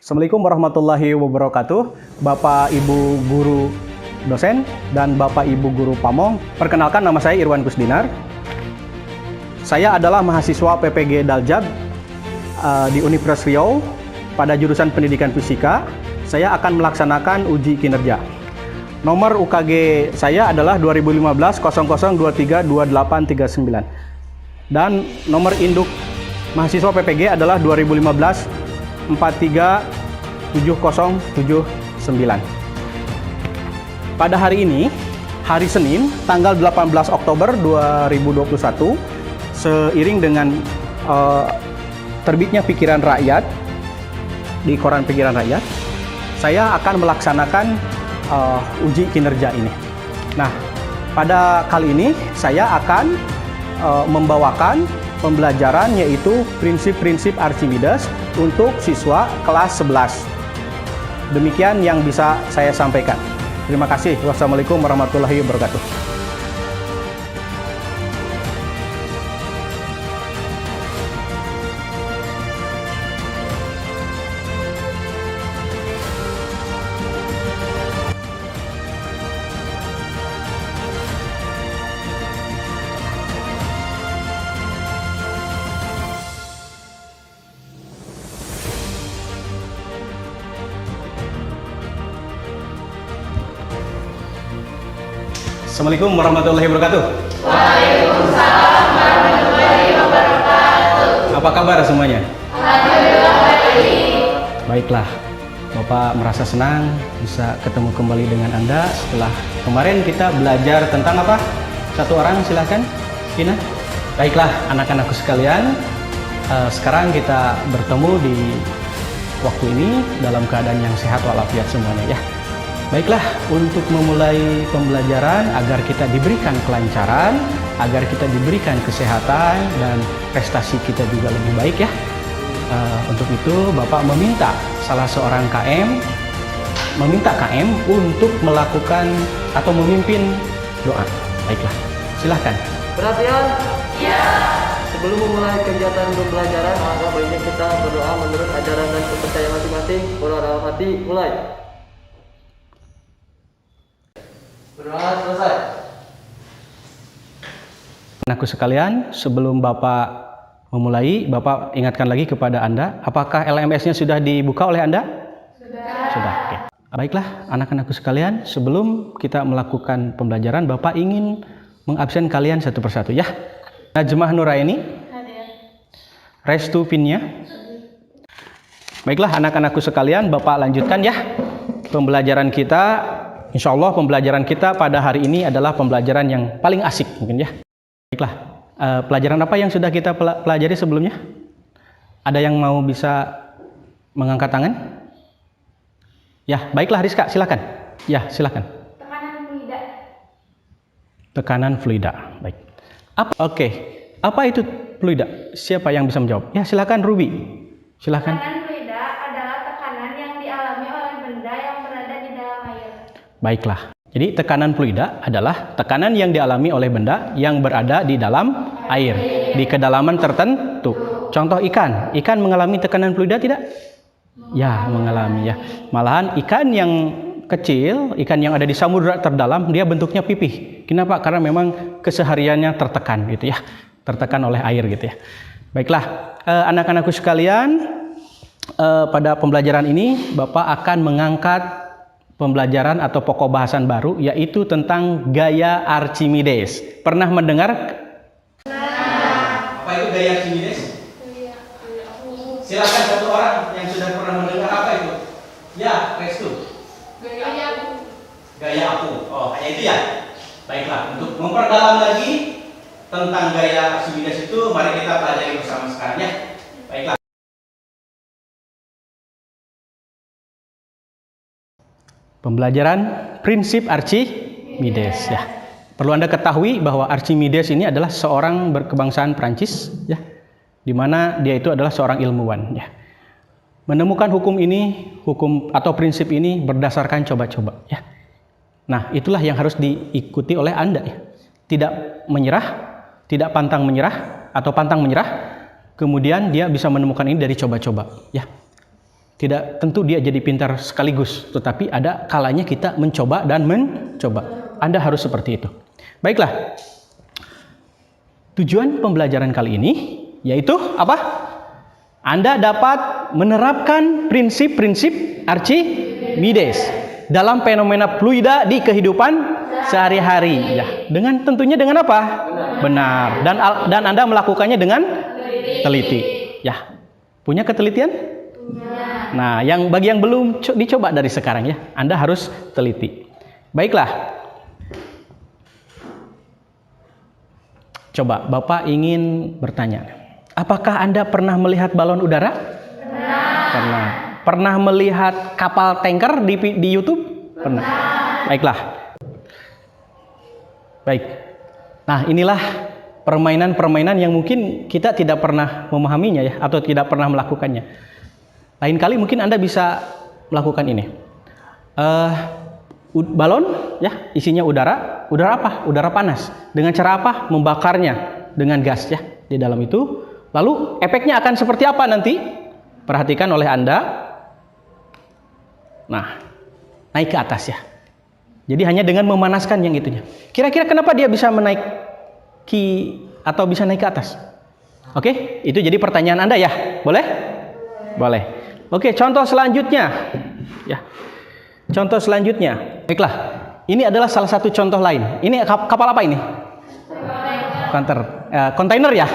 Assalamualaikum warahmatullahi wabarakatuh, Bapak Ibu Guru dosen dan Bapak Ibu Guru Pamong. Perkenalkan, nama saya Irwan Kusdinar. Saya adalah mahasiswa PPG Daljab di Universitas Riau pada jurusan Pendidikan Fisika. Saya akan melaksanakan uji kinerja. Nomor UKG saya adalah 2015 00232839 dan nomor induk mahasiswa PPG adalah 2015 437079. Pada hari ini, hari Senin, tanggal 18 Oktober 2021, seiring dengan terbitnya Pikiran Rakyat di koran Pikiran Rakyat, saya akan melaksanakan uji kinerja ini. Nah, pada kali ini saya akan membawakan pembelajaran yaitu prinsip-prinsip Archimedes untuk siswa kelas 11. Demikian yang bisa saya sampaikan. Terima kasih. Wassalamualaikum warahmatullahi wabarakatuh. Assalamualaikum warahmatullahi wabarakatuh. Waalaikumsalam warahmatullahi wabarakatuh. Apa kabar semuanya? Alhamdulillah baik. Baiklah, Bapak merasa senang bisa ketemu kembali dengan Anda setelah kemarin kita belajar tentang apa? Satu orang, silahkan, Ina. Baiklah, anak-anakku sekalian, sekarang kita bertemu di waktu ini dalam keadaan yang sehat walafiat semuanya ya. Baiklah, untuk memulai pembelajaran agar kita diberikan kelancaran, agar kita diberikan kesehatan dan prestasi kita juga lebih baik ya. Untuk itu Bapak meminta salah seorang KM untuk melakukan atau memimpin doa. Baiklah, silahkan. Perhatian. Ya. Sebelum memulai kegiatan pembelajaran, maka baiknya kita berdoa menurut ajaran dan kepercayaan masing-masing. Berdoa hati, mulai. Berdoa selesai. Anakku sekalian, sebelum Bapak memulai, Bapak ingatkan lagi kepada Anda, apakah LMS-nya sudah dibuka oleh Anda? Sudah. Oke. Baiklah, anak-anakku sekalian, sebelum kita melakukan pembelajaran, Bapak ingin mengabsen kalian satu persatu ya. Najmah Nuraini, Restu Pinnya. Baiklah, anak-anakku sekalian, Bapak lanjutkan ya pembelajaran kita. Insya Allah pembelajaran kita pada hari ini adalah pembelajaran yang paling asik mungkin ya. Baiklah, pelajaran apa yang sudah kita pelajari sebelumnya? Ada yang mau bisa mengangkat tangan? Ya, baiklah Rizka, silakan. Ya, silakan. Tekanan fluida. Tekanan fluida, baik. Oke, apa itu fluida? Siapa yang bisa menjawab? Ya, silakan Ruby. Silakan. Tekanan fluida adalah tekanan yang dialami oleh benda yang berada di dalam air. Baiklah, jadi tekanan fluida adalah tekanan yang dialami oleh benda yang berada di dalam air, di kedalaman tertentu. Contoh ikan mengalami tekanan fluida tidak? Ya, mengalami ya. Malahan ikan yang kecil, ikan yang ada di samudra terdalam, dia bentuknya pipih. Kenapa? Karena memang kesehariannya tertekan gitu ya, tertekan oleh air gitu ya. Baiklah, anak-anakku sekalian, pada pembelajaran ini Bapak akan mengangkat pembelajaran atau pokok bahasan baru, yaitu tentang gaya Archimedes. Pernah mendengar? Apa itu gaya Archimedes? Silakan satu orang yang sudah pernah mendengar apa itu? Ya, Restu. Gaya aku. Oh, hanya itu ya? Baiklah, untuk memperdalam lagi tentang gaya Archimedes itu, mari kita pelajari bersama sekarang ya. Baiklah. Pembelajaran prinsip Archimedes ya. Perlu Anda ketahui bahwa Archimedes ini adalah seorang berkebangsaan Prancis ya, di mana dia itu adalah seorang ilmuwan ya. Menemukan hukum atau prinsip ini berdasarkan coba-coba ya. Nah, itulah yang harus diikuti oleh Anda ya. Tidak menyerah, tidak pantang menyerah atau pantang menyerah. Kemudian dia bisa menemukan ini dari coba-coba ya. Tidak tentu dia jadi pintar sekaligus, tetapi ada kalanya kita mencoba dan mencoba. Anda harus seperti itu. Baiklah. Tujuan pembelajaran kali ini yaitu apa? Anda dapat menerapkan prinsip-prinsip Archimedes dalam fenomena fluida di kehidupan sehari-hari. Ya, tentunya dengan apa? Benar. Dan Anda melakukannya dengan teliti. Ya, punya ketelitian? Nah, bagi yang belum dicoba dari sekarang ya, Anda harus teliti. Baiklah. Coba, Bapak ingin bertanya. Apakah Anda pernah melihat balon udara? Pernah. Pernah melihat kapal tanker di YouTube? Pernah. Baiklah. Baik. Nah, inilah permainan-permainan yang mungkin kita tidak pernah memahaminya ya, atau tidak pernah melakukannya. Lain kali mungkin Anda bisa melakukan ini. Balon ya, isinya udara. Udara apa? Udara panas. Dengan cara apa? Membakarnya dengan gas ya di dalam itu. Lalu efeknya akan seperti apa nanti? Perhatikan oleh Anda. Nah, naik ke atas ya. Jadi hanya dengan memanaskan yang itunya. Kira-kira kenapa dia bisa menaiki atau bisa naik ke atas? Oke, itu jadi pertanyaan Anda ya. Boleh? Boleh. Oke, contoh selanjutnya. Ya. Contoh selanjutnya. Baiklah. Ini adalah salah satu contoh lain. Ini kapal apa ini? Kontainer ya?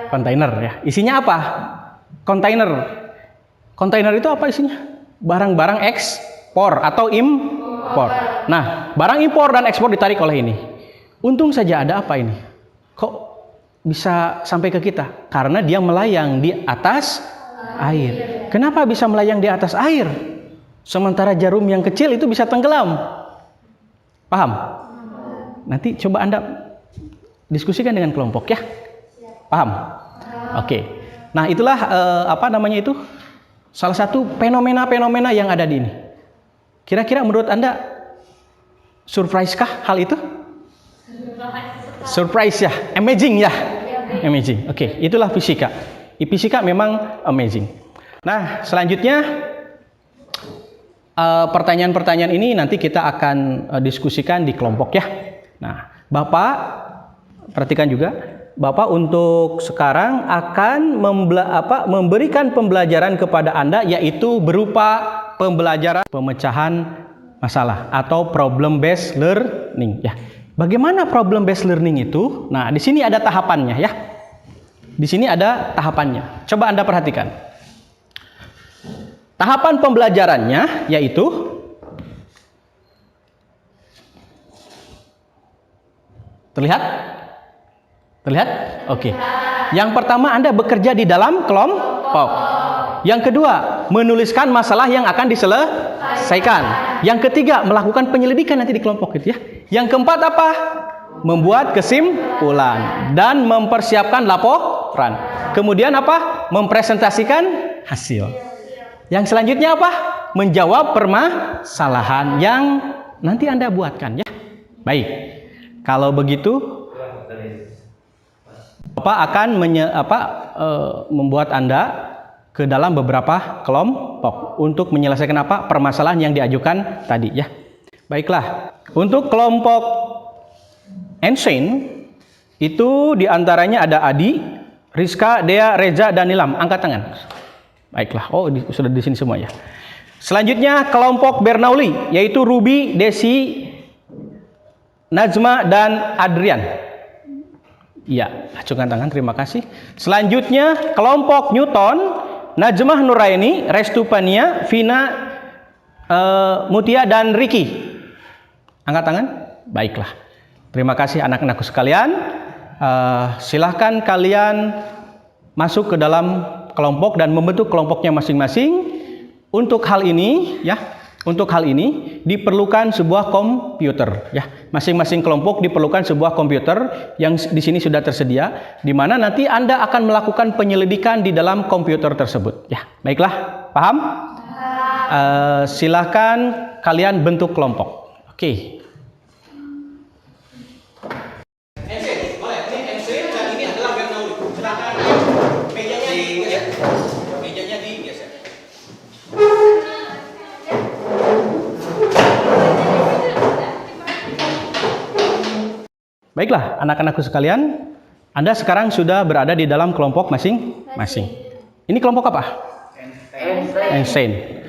Kontainer ya. Isinya apa? Kontainer. Kontainer itu apa isinya? Barang-barang ekspor atau impor. Nah, barang impor dan ekspor ditarik oleh ini. Untung saja ada apa ini? Kok bisa sampai ke kita? Karena dia melayang di atas air. Kenapa bisa melayang di atas air? Sementara jarum yang kecil itu bisa tenggelam. Paham? Nanti coba Anda diskusikan dengan kelompok ya. Paham? Oke. Nah, itulah salah satu fenomena-fenomena yang ada di ini. Kira-kira menurut Anda surprise-kah hal itu? Surprise ya, amazing ya. Amazing. Oke, itulah fisika. Fisika memang amazing. Nah, selanjutnya pertanyaan-pertanyaan ini nanti kita akan diskusikan di kelompok ya. Nah, Bapak perhatikan juga, Bapak untuk sekarang akan memberikan pembelajaran kepada Anda, yaitu berupa pembelajaran pemecahan masalah atau problem based learning ya. Bagaimana problem based learning itu? Nah, di sini ada tahapannya ya. Di sini ada tahapannya. Coba Anda perhatikan. Tahapan pembelajarannya yaitu terlihat? Terlihat? Oke. Yang pertama, Anda bekerja di dalam kelompok. Yang kedua, menuliskan masalah yang akan diselesaikan. Yang ketiga, melakukan penyelidikan nanti di kelompok itu ya. Yang keempat apa? Membuat kesimpulan dan mempersiapkan laporan. Kemudian apa? Mempresentasikan hasil. Yang selanjutnya apa? Menjawab permasalahan yang nanti Anda buatkan ya. Baik. Kalau begitu Bapak akan membuat Anda ke dalam beberapa kelompok untuk menyelesaikan apa? Permasalahan yang diajukan tadi ya. Baiklah. Untuk kelompok Ensign itu diantaranya ada Adi, Rizka, Dea, Reza, dan Nilam. Angkat tangan. Baiklah. Oh, sudah di sini semua ya. Selanjutnya kelompok Bernauli yaitu Ruby, Desi, Najma, dan Adrian. Iya, acungkan tangan, terima kasih. Selanjutnya kelompok Newton, Najmah Nuraini, Restupania, Vina, Mutia, dan Ricky. Angkat tangan. Baiklah. Terima kasih anak-anakku sekalian. Silahkan kalian masuk ke dalam kelompok dan membentuk kelompoknya masing-masing. Untuk hal ini ya, untuk hal ini diperlukan sebuah komputer ya. Masing-masing kelompok diperlukan sebuah komputer yang di sini sudah tersedia, di mana nanti Anda akan melakukan penyelidikan di dalam komputer tersebut ya. Baiklah, paham? Silahkan kalian bentuk kelompok. Oke. Mejanya digeser. Baiklah, anak-anakku sekalian, Anda sekarang sudah berada di dalam kelompok masing-masing. Ini kelompok apa? Einstein.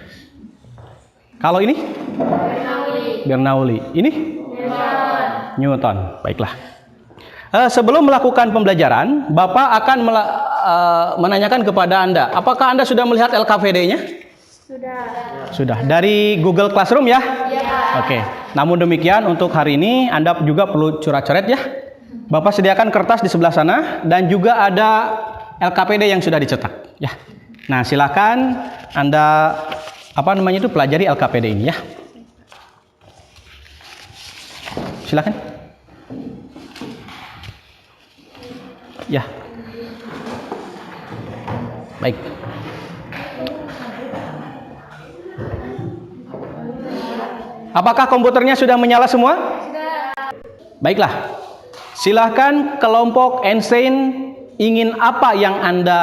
Kalau ini? Bernoulli. Ini? Newton. Baiklah. Sebelum melakukan pembelajaran, Bapak akan menanyakan kepada Anda, apakah Anda sudah melihat LKPD-nya? Sudah. Dari Google Classroom ya? Oke. Namun demikian untuk hari ini Anda juga perlu coret-coret ya. Bapak sediakan kertas di sebelah sana dan juga ada LKPD yang sudah dicetak ya. Nah, silakan Anda pelajari LKPD ini ya. Silakan. Ya. Baik. Apakah komputernya sudah menyala semua? Baiklah. Silahkan kelompok Einstein ingin apa yang Anda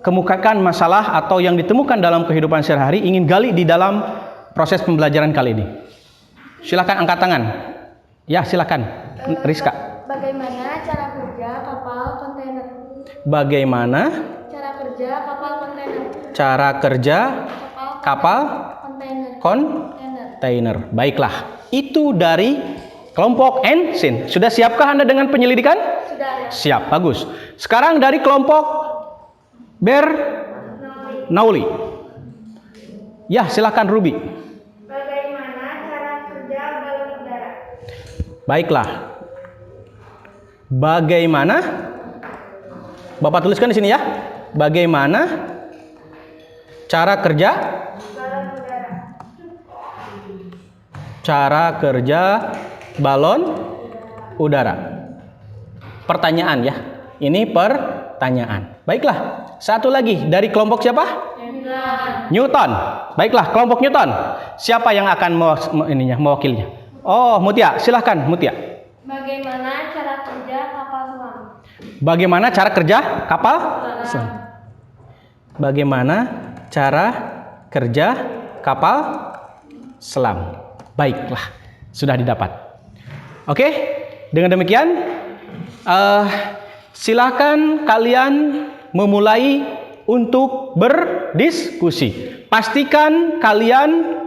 kemukakan masalah atau yang ditemukan dalam kehidupan sehari-hari ingin gali di dalam proses pembelajaran kali ini. Silahkan angkat tangan. Ya, silakan. Rizka. Bagaimana cara kerja kapal kontainer? Bagaimana Cara kerja kapal kontainer? cara kerja kapal Kontainer. kontainer? Baiklah. Itu dari kelompok Einstein. Sudah siapkah Anda dengan penyelidikan? Sudah. Siap, bagus. Sekarang dari kelompok Bernoulli. Ya, silakan Ruby. Bagaimana cara kerja balon udara? Baiklah. Bagaimana? Bapak tuliskan di sini ya. Bagaimana cara kerja Balon udara. cara kerja balon udara? Pertanyaan ya. Ini pertanyaan. Baiklah. Satu lagi dari kelompok siapa? Newton. Baiklah, kelompok Newton. Siapa yang akan mewakilnya? Oh, Mutia. Silahkan, Mutia. Bagaimana cara kerja kapal selam? Bagaimana cara kerja kapal selam? Bagaimana cara kerja kapal selam? Baiklah, sudah didapat. Oke, dengan demikian, silakan kalian memulai untuk berdiskusi. Pastikan kalian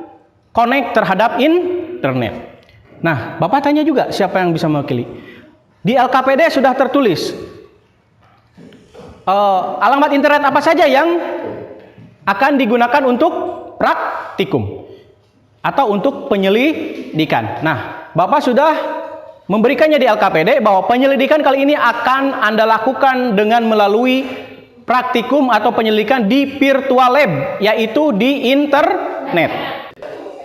connect terhadap internet. Nah, Bapak tanya juga siapa yang bisa mewakili. Di LKPD sudah tertulis alamat internet apa saja yang akan digunakan untuk praktikum atau untuk penyelidikan. Nah, Bapak sudah memberikannya di LKPD bahwa penyelidikan kali ini akan Anda lakukan dengan melalui praktikum atau penyelidikan di virtual lab, yaitu di internet.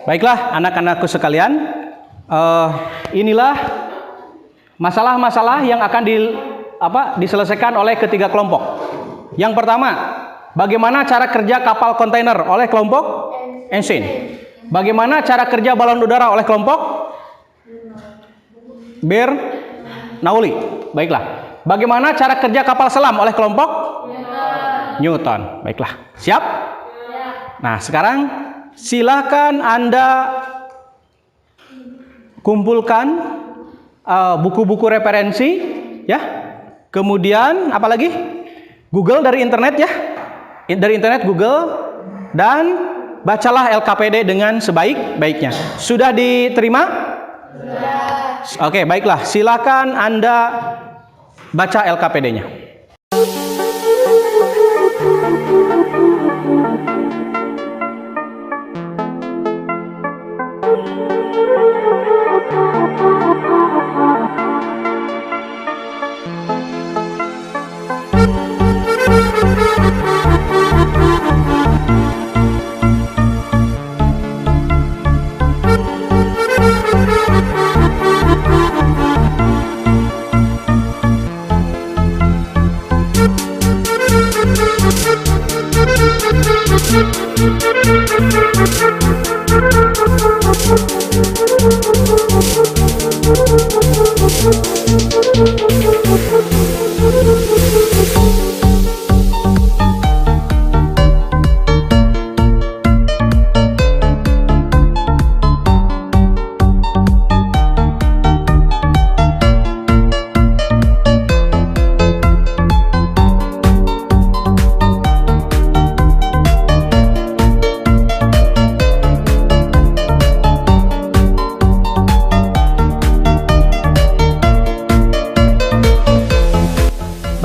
Baiklah, anak-anakku sekalian, inilah masalah-masalah yang akan diselesaikan oleh ketiga kelompok. Yang pertama, bagaimana cara kerja kapal kontainer oleh kelompok Einstein. Bagaimana cara kerja balon udara oleh kelompok Bernoulli. Baiklah. Bagaimana cara kerja kapal selam oleh kelompok Newton. Baiklah. Siap? Nah, sekarang silakan Anda kumpulkan buku-buku referensi ya. Kemudian apalagi? Google dari internet ya. Dari internet Google dan bacalah LKPD dengan sebaik-baiknya. Sudah diterima? Sudah. Oke, baiklah. Silakan Anda baca LKPD-nya.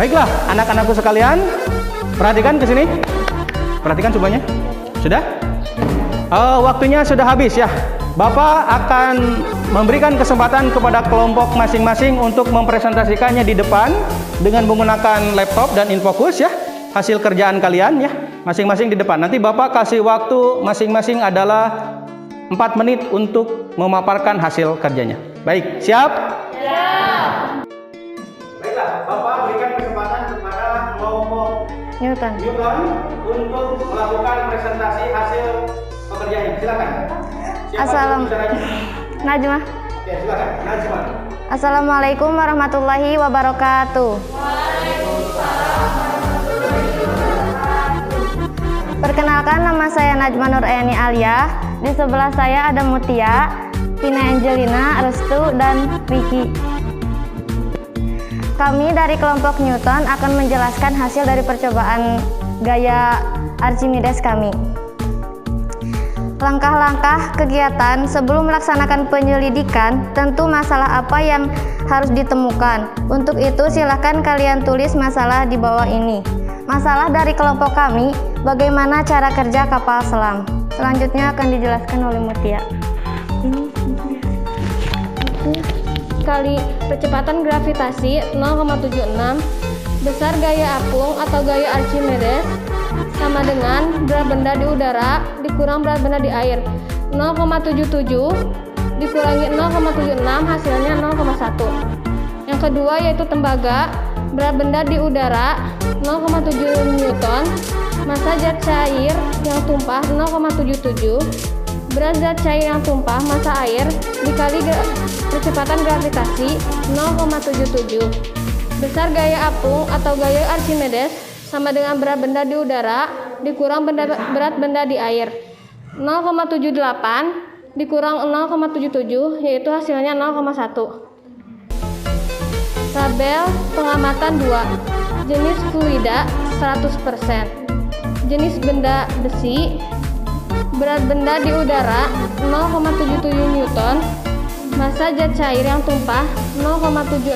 Baiklah, anak-anakku sekalian, perhatikan ke sini. Perhatikan semuanya. Sudah? Waktunya sudah habis ya. Bapak akan memberikan kesempatan kepada kelompok masing-masing untuk mempresentasikannya di depan dengan menggunakan laptop dan infocus ya. Hasil kerjaan kalian ya, masing-masing di depan. Nanti Bapak kasih waktu masing-masing adalah 4 menit untuk memaparkan hasil kerjanya. Baik, siap? Siap. Baiklah, Bapak berikan kesempatan kepada kelompok Newton untuk melakukan presentasi hasil pekerjaannya. Silakan. Najma. Ya, silakan. Najma. Assalamualaikum warahmatullahi wabarakatuh. Perkenalkan, nama saya Najma Nureni Alia. Di sebelah saya ada Mutia, Tina Angelina, Restu, dan Vicky. Kami dari kelompok Newton akan menjelaskan hasil dari percobaan gaya Archimedes kami. Langkah-langkah kegiatan sebelum melaksanakan penyelidikan, tentu masalah apa yang harus ditemukan. Untuk itu silakan kalian tulis masalah di bawah ini. Masalah dari kelompok kami, bagaimana cara kerja kapal selam. Selanjutnya akan dijelaskan oleh Mutia. Kali percepatan gravitasi 0,76, besar gaya apung atau gaya Archimedes sama dengan berat benda di udara dikurang berat benda di air. 0,77 dikurangi 0,76 hasilnya 0,1. Yang kedua yaitu tembaga, berat benda di udara 0,7 Newton, massa zat cair yang tumpah 0,77, berat zat cair yang tumpah massa air dikali percepatan gravitasi 0,77. Besar gaya apung atau gaya Archimedes sama dengan berat benda di udara dikurang berat benda di air. 0,78 dikurang 0,77 yaitu hasilnya 0,1. Tabel pengamatan 2. Jenis fluida 100%. Jenis benda besi. Berat benda di udara 0,77 Newton. Massa zat cair yang tumpah 0,76.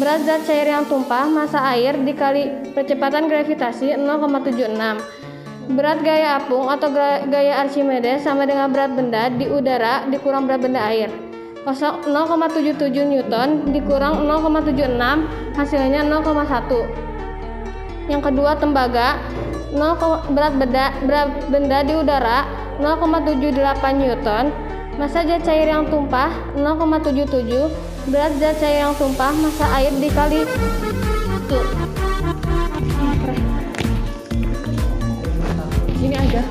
Berat zat cair yang tumpah massa air dikali percepatan gravitasi 0,76. Berat gaya apung atau gaya Archimedes sama dengan berat benda di udara dikurang berat benda air. 0,77 Newton dikurang 0,76 hasilnya 0,1. Yang kedua tembaga, berat benda di udara 0,78 Newton. Massa zat cair yang tumpah 0,77. Berat zat cair yang tumpah massa air dikali ini aja.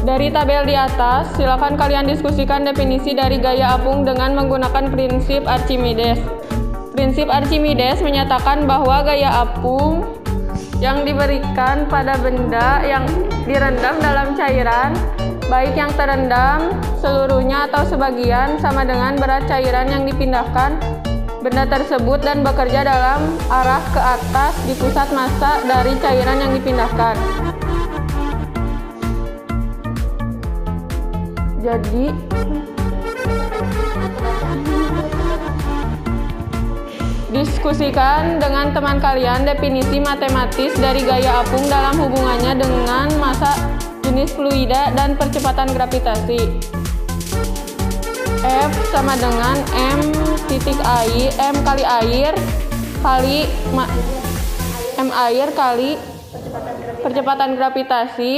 Dari tabel di atas, silakan kalian diskusikan definisi dari gaya apung dengan menggunakan prinsip Archimedes. Prinsip Archimedes menyatakan bahwa gaya apung yang diberikan pada benda yang direndam dalam cairan, baik yang terendam seluruhnya atau sebagian, sama dengan berat cairan yang dipindahkan benda tersebut dan bekerja dalam arah ke atas di pusat massa dari cairan yang dipindahkan. Jadi diskusikan dengan teman kalian definisi matematis dari gaya apung dalam hubungannya dengan massa, jenis fluida, dan percepatan gravitasi. F sama dengan M kali air kali M air kali percepatan gravitasi.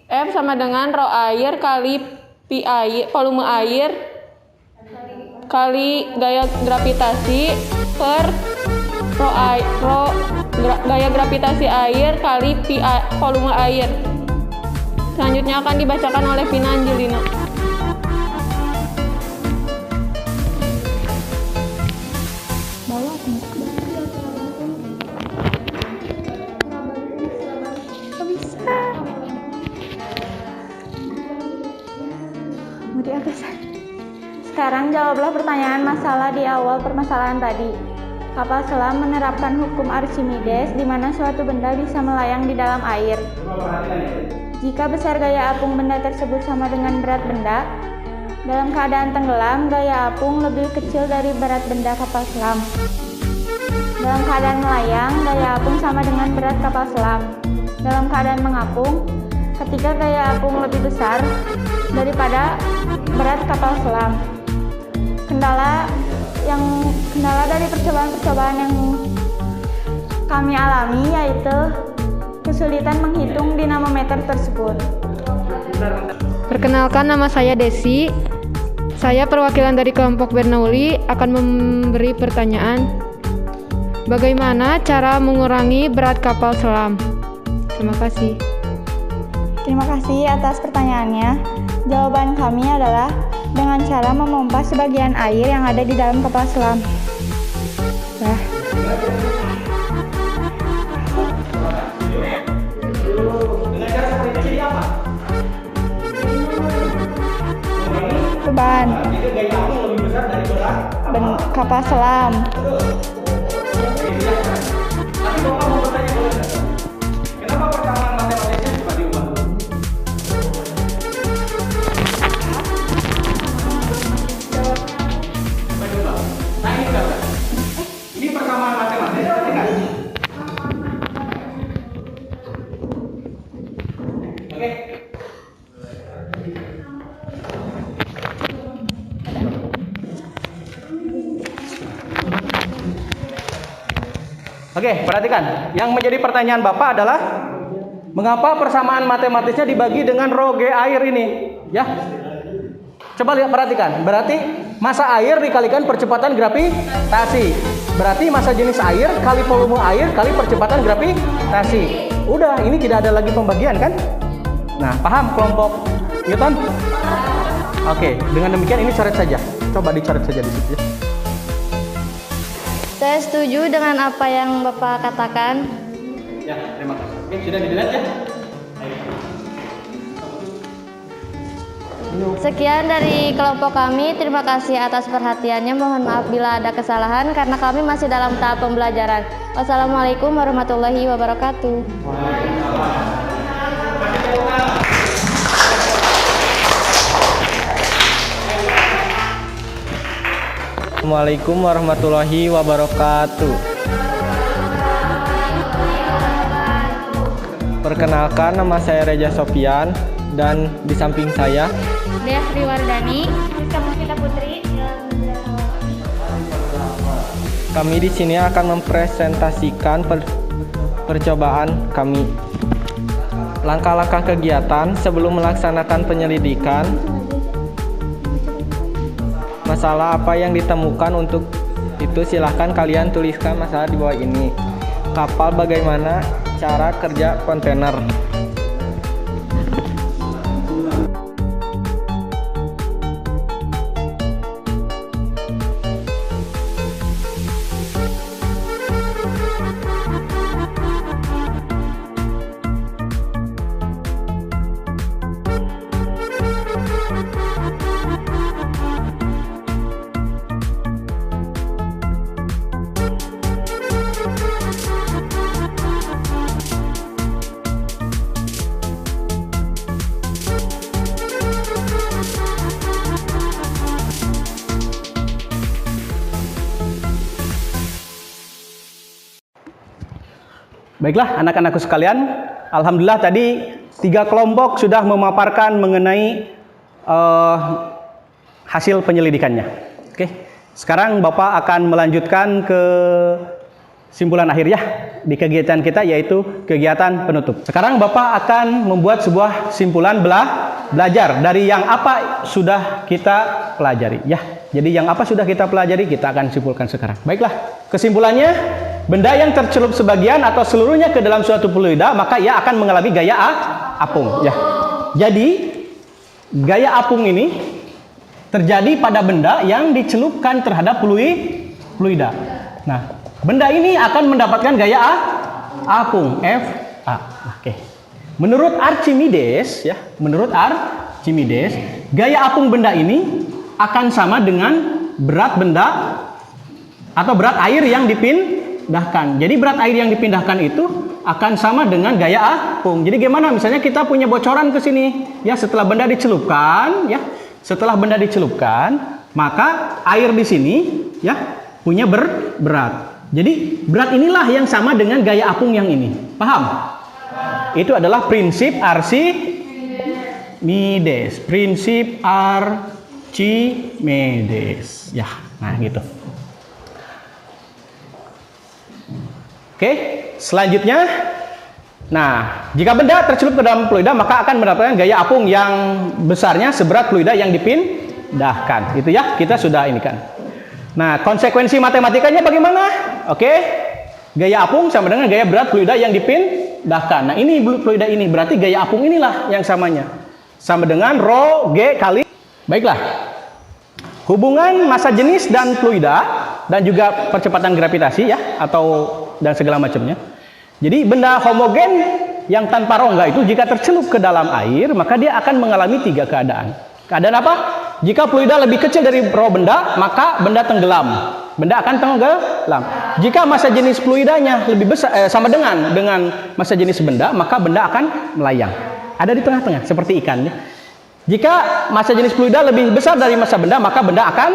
F sama dengan rho air kali Pi air, volume air kali gaya gravitasi per gaya gravitasi air kali Pi volume air. Selanjutnya akan dibacakan oleh Vina Angelina. Sekarang jawablah pertanyaan masalah di awal permasalahan tadi. Kapal selam menerapkan hukum Archimedes di mana suatu benda bisa melayang di dalam air. Jika besar gaya apung benda tersebut sama dengan berat benda, dalam keadaan tenggelam, gaya apung lebih kecil dari berat benda kapal selam. Dalam keadaan melayang, gaya apung sama dengan berat kapal selam. Dalam keadaan mengapung, ketika gaya apung lebih besar daripada berat kapal selam. Kendala dari percobaan-percobaan yang kami alami yaitu kesulitan menghitung dinamometer tersebut. Perkenalkan, nama saya Desi. Saya perwakilan dari kelompok Bernoulli akan memberi pertanyaan. Bagaimana cara mengurangi berat kapal selam? Terima kasih. Terima kasih atas pertanyaannya. Jawaban kami adalah dengan cara memompa sebagian air yang ada di dalam kapal selam. Beban kapal selam. Kenapa persamaan matematisnya juga diubah? Nah ini berapa? Ini persamaan matematis atau tidak? Oke. Oke, perhatikan. Yang menjadi pertanyaan Bapak adalah mengapa persamaan matematisnya dibagi dengan rho G air ini? Ya. Coba lihat, perhatikan. Berarti massa air dikalikan percepatan gravitasi. Berarti massa jenis air kali volume air kali percepatan gravitasi. Udah, ini tidak ada lagi pembagian kan? Nah, paham kelompok Newton? Oke, dengan demikian ini coret saja. Coba dicoret saja di situ ya. Saya setuju dengan apa yang Bapak katakan. Ya, terima kasih. Oke, sudah dilihat ya? Sekian dari kelompok kami. Terima kasih atas perhatiannya. Mohon maaf bila ada kesalahan karena kami masih dalam tahap pembelajaran. Wassalamualaikum warahmatullahi wabarakatuh. Assalamualaikum warahmatullahi wabarakatuh. Perkenalkan, nama saya Reja Sofian dan di samping saya Dea Sriwardani, Mustika Putri. kami di sini akan mempresentasikan percobaan kami. Langkah-langkah kegiatan sebelum melaksanakan penyelidikan. Masalah apa yang ditemukan, untuk itu silahkan kalian tuliskan masalah di bawah ini. Kapal, bagaimana cara kerja kontainer. Baiklah anak-anakku sekalian, alhamdulillah tadi 3 kelompok sudah memaparkan mengenai hasil penyelidikannya. Oke, sekarang Bapak akan melanjutkan ke simpulan akhir ya di kegiatan kita, yaitu kegiatan penutup. Sekarang Bapak akan membuat sebuah simpulan belajar dari yang apa sudah kita pelajari ya. Jadi yang apa sudah kita pelajari kita akan simpulkan sekarang. Baiklah, kesimpulannya, benda yang tercelup sebagian atau seluruhnya ke dalam suatu fluida maka ia akan mengalami gaya apung ya. Jadi gaya apung ini terjadi pada benda yang dicelupkan terhadap fluida. Nah, benda ini akan mendapatkan gaya apung Fa. Oke. Menurut Archimedes ya, gaya apung benda ini akan sama dengan berat benda atau berat air yang dipindahkan. Jadi berat air yang dipindahkan itu akan sama dengan gaya apung. Jadi gimana? Misalnya kita punya bocoran ke sini, ya setelah benda dicelupkan, ya setelah benda dicelupkan, maka air di sini, ya punya berat. Jadi berat inilah yang sama dengan gaya apung yang ini. Paham? Itu adalah prinsip Archimedes. Prinsip Archimedes. Ya, nah gitu. Oke, selanjutnya, nah jika benda tercelup ke dalam fluida maka akan mendapatkan gaya apung yang besarnya seberat fluida yang dipindahkan. Itu ya, kita sudah ini kan. Nah, konsekuensi matematikanya bagaimana? Oke, gaya apung sama dengan gaya berat fluida yang dipindahkan. Nah, ini fluida ini berarti gaya apung inilah yang samanya, sama dengan rho G kali. Baiklah, hubungan massa jenis dan fluida dan juga percepatan gravitasi ya, atau dan segala macamnya. Jadi benda homogen yang tanpa rongga itu jika tercelup ke dalam air maka dia akan mengalami 3 keadaan. Keadaan apa? Jika fluida lebih kecil dari rho benda maka benda tenggelam. Benda akan tenggelam. Jika massa jenis fluidanya lebih besar sama dengan massa jenis benda maka benda akan melayang. Ada di tengah-tengah seperti ikan ya. Jika massa jenis fluida lebih besar dari massa benda maka benda akan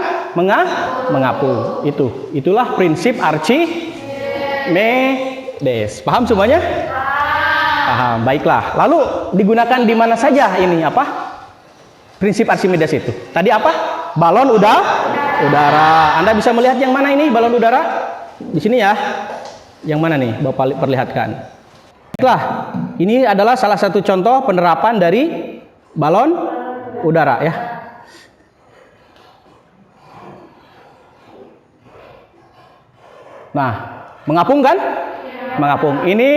mengapung. Itulah prinsip Archimedes. Paham semuanya? Paham. Baiklah. Lalu digunakan di mana saja ini apa? Prinsip Archimedes itu. Tadi apa? Balon udara. Anda bisa melihat yang mana ini balon udara? Di sini ya. Yang mana nih? Bapak perlihatkan. Baiklah. Ini adalah salah satu contoh penerapan dari balon udara ya. Nah, mengapung kan? Mengapung. Ini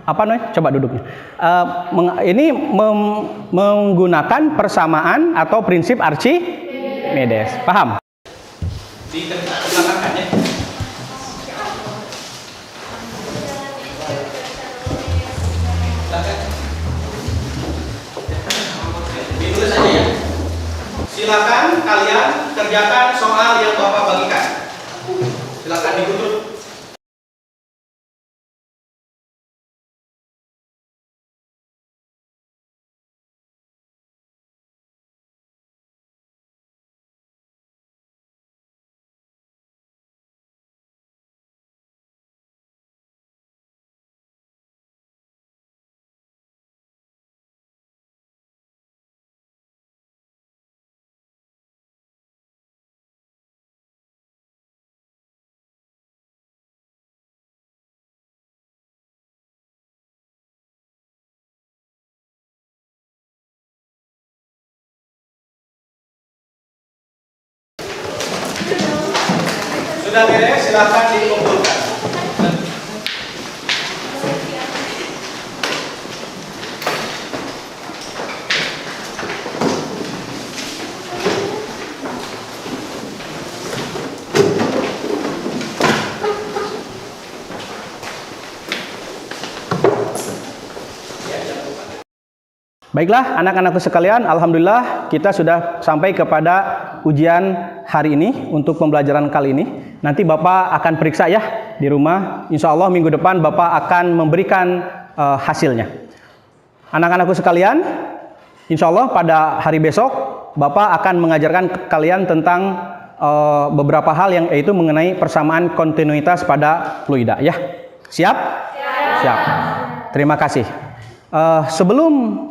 apa namanya? Coba duduknya. Ini menggunakan persamaan atau prinsip Archimedes. Paham? Di belakang ya. Ditulis aja ya. Silakan kalian kerjakan soal yang Bapak bagikan. Silakan ditutup. Sudah beres, silakan dikumpulkan. Baiklah anak-anakku sekalian, alhamdulillah kita sudah sampai kepada ujian hari ini untuk pembelajaran kali ini. Nanti Bapak akan periksa ya di rumah. Insya Allah minggu depan Bapak akan memberikan hasilnya. Anak-anakku sekalian, insya Allah pada hari besok Bapak akan mengajarkan kalian tentang beberapa hal yang yaitu mengenai persamaan kontinuitas pada fluida ya. Siap? Siap. Terima kasih. Sebelum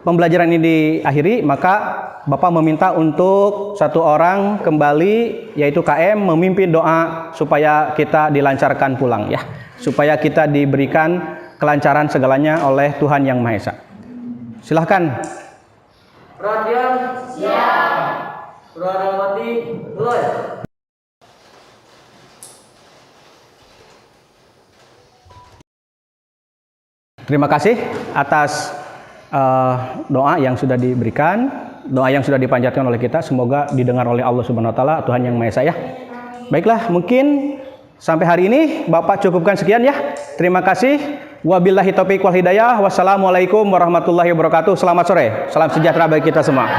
pembelajaran ini diakhiri, maka Bapak meminta untuk satu orang kembali, yaitu KM, memimpin doa supaya kita dilancarkan pulang ya, supaya kita diberikan kelancaran segalanya oleh Tuhan Yang Maha Esa. Silahkan. Perhatian. Siap. Saudara mati, mulai. Terima kasih atas doa yang sudah diberikan, doa yang sudah dipanjatkan oleh kita, semoga didengar oleh Allah Subhanahu wa taala, Tuhan Yang Maha Esa ya. Baiklah, mungkin sampai hari ini Bapak cukupkan sekian ya. Terima kasih. Wabillahi taufiq wal hidayah. Wassalamualaikum warahmatullahi wabarakatuh. Selamat sore. Salam sejahtera bagi kita semua.